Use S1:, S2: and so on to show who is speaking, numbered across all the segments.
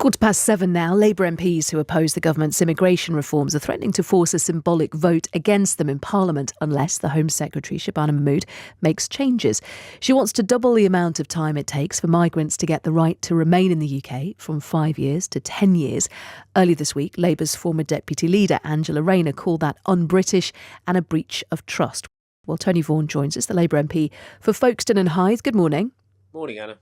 S1: 7:15 now. Labour MPs who oppose the government's immigration reforms are threatening to force a symbolic vote against them in Parliament unless the Home Secretary, Shabana Mahmood, makes changes. She wants to double the amount of time it takes for migrants to get the right to remain in the UK from 5 years to 10 years. Earlier this week, Labour's former Deputy Leader, Angela Rayner, called that un-British and a breach of trust. Well, Tony Vaughan joins us, the Labour MP for Folkestone and Hythe. Good morning.
S2: Morning, Anna.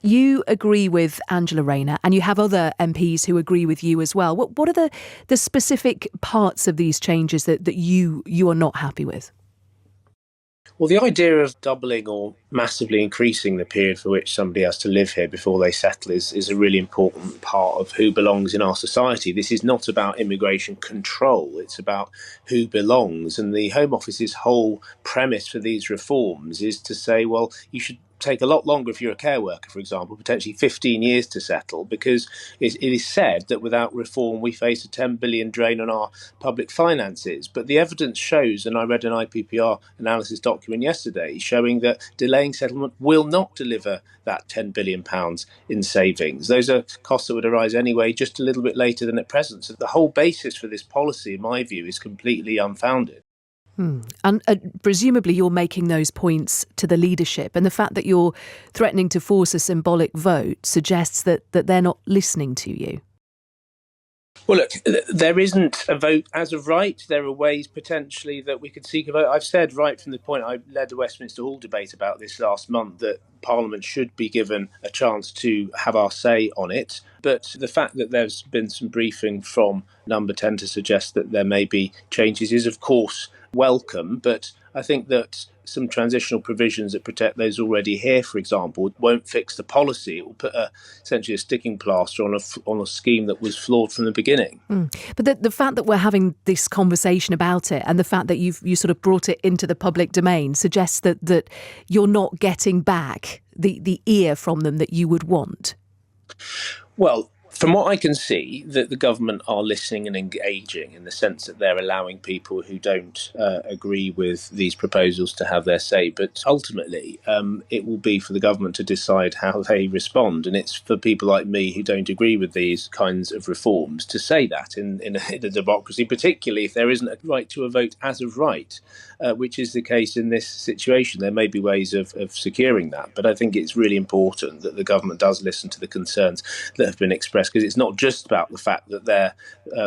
S1: You agree with Angela Rayner and you have other MPs who agree with you as well. What are the specific parts of these changes that you are not happy with?
S2: Well, the idea of doubling or massively increasing the period for which somebody has to live here before they settle is a really important part of who belongs in our society. This is not about immigration control, it's about who belongs. And the Home Office's whole premise for these reforms is to say, well, you should take a lot longer if you're a care worker, for example, potentially 15 years to settle, because it is said that without reform we face a 10 billion drain on our public finances. But the evidence shows, and I read an IPPR analysis document yesterday, showing that delaying settlement will not deliver that £10 billion in savings. Those are costs that would arise anyway, just a little bit later than at present. So the whole basis for this policy, in my view, is completely unfounded.
S1: And presumably you're making those points to the leadership, and the fact that you're threatening to force a symbolic vote suggests that they're not listening to you.
S2: Well, look, there isn't a vote as of right. There are ways potentially that we could seek a vote. I've said right from the point I led the Westminster Hall debate about this last month that Parliament should be given a chance to have our say on it. But the fact that there's been some briefing from Number 10 to suggest that there may be changes is, of course, welcome. But I think that some transitional provisions that protect those already here, for example, won't fix the policy. It will put essentially a sticking plaster on a scheme that was flawed from the beginning.
S1: But the fact that we're having this conversation about it and the fact that you sort of brought it into the public domain suggests that you're not getting back the ear from them that you would want.
S2: Well, from what I can see, that the government are listening and engaging in the sense that they're allowing people who don't agree with these proposals to have their say. But ultimately, it will be for the government to decide how they respond. And it's for people like me who don't agree with these kinds of reforms to say that in a democracy, particularly if there isn't a right to a vote as of right, which is the case in this situation. There may be ways of securing that. But I think it's really important that the government does listen to the concerns that have been expressed, because it's not just about the fact that their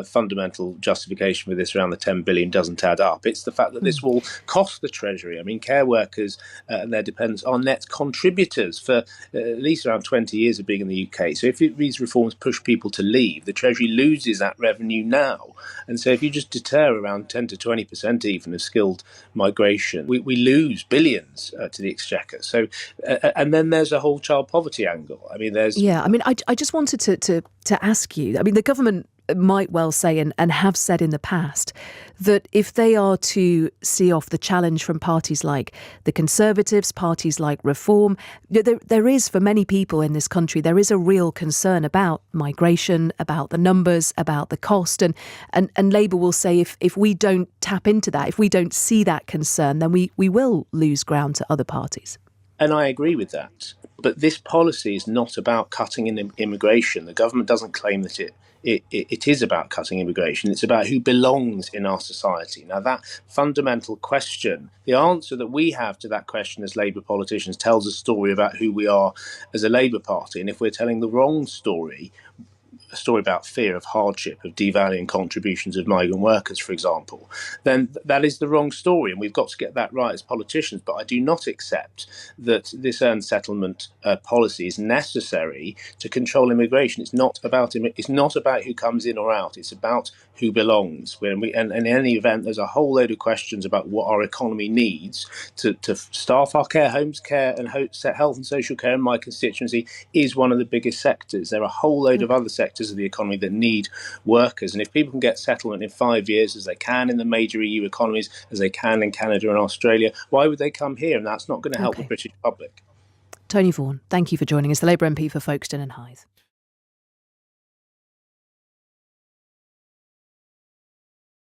S2: fundamental justification for this around the 10 billion doesn't add up. It's the fact that this will cost the Treasury. I mean, care workers and their dependents are net contributors for at least around 20 years of being in the UK. So if these reforms push people to leave, the Treasury loses that revenue now. And so if you just deter around 10 to 20% even of skilled migration, we lose billions to the Exchequer. So, and then there's a whole child poverty angle. I mean, there's...
S1: Yeah, I mean, I just wanted to ask you, I mean, the government might well say and have said in the past that if they are to see off the challenge from parties like the Conservatives, parties like Reform, there is, for many people in this country, there is a real concern about migration, about the numbers, about the cost. And Labour will say if we don't tap into that, if we don't see that concern, then we will lose ground to other parties.
S2: And I agree with that. But this policy is not about cutting in immigration. The government doesn't claim that it is about cutting immigration. It's about who belongs in our society. Now, that fundamental question, the answer that we have to that question as Labour politicians tells a story about who we are as a Labour Party. And if we're telling the wrong story, a story about fear of hardship, of devaluing contributions of migrant workers, for example, then that is the wrong story. And we've got to get that right as politicians. But I do not accept that this earned settlement policy is necessary to control immigration. It's not about who comes in or out. It's about who belongs. And in any event, there's a whole load of questions about what our economy needs to staff our care homes. Care and health and social care in my constituency is one of the biggest sectors. There are a whole load of other sectors of the economy that need workers. And if people can get settlement in 5 years, as they can in the major EU economies, as they can in Canada and Australia, why would they come here? And that's not going to help the British public.
S1: Tony Vaughan, thank you for joining us, the Labour MP for Folkestone and Hythe.